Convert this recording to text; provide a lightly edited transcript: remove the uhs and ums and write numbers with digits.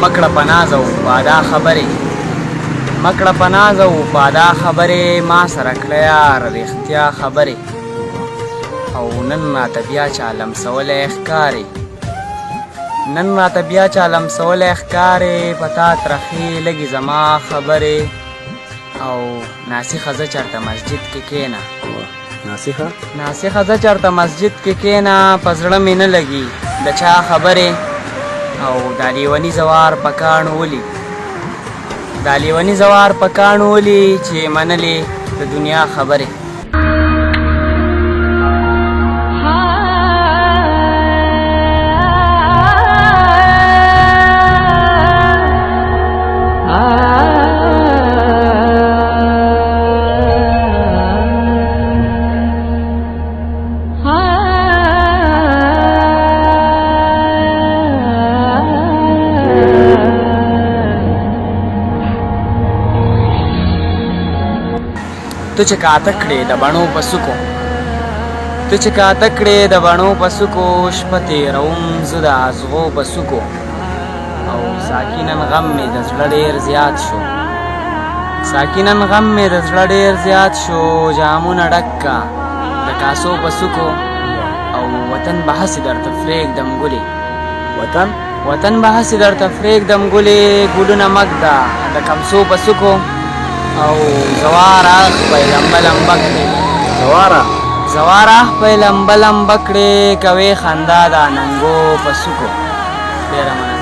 مکړه پناز او بادا خبرې مکړه پناز او بادا خبرې ما سره کړه یار رښتیا خبرې او نن راته بیا چا لمسولی ښکارې نن راته بیا چا لمسولی ښکارې په تا ترخې لږې زما خبرې او ناسخه زه چېرته مسجد کې کښېنه ناسخه زه چېرته مسجد کې کښېنه په زړه مې نه لګي د چا خبرې او دا لیوني زوار په کاڼو ولي دا لیوني زوار په کاڼو ولي چې منلې د دنیا خبرې تو چې کاته کړې د بڼو په څوکو تو چې کاته کړې د بڼو په څوکو شپه تېروم زه د ازغو په څوکو او ساکینن غم مې د زړه ډېر زیات شو ساکینن غم مې د زړه ډېر زیات شو جامونه ډک کا د کاسو په څوکو او وطن به هسې درته پرېږدم ګلې وطن به هسې درته پرېږدم ګلې ګلونه مږده د کمسو په څوکو او زوار اخ په لمبه لمبه کړې زوار اخ په لمبه لمبه کړې کوې خندا د ننګو په څوکو ډېره مننه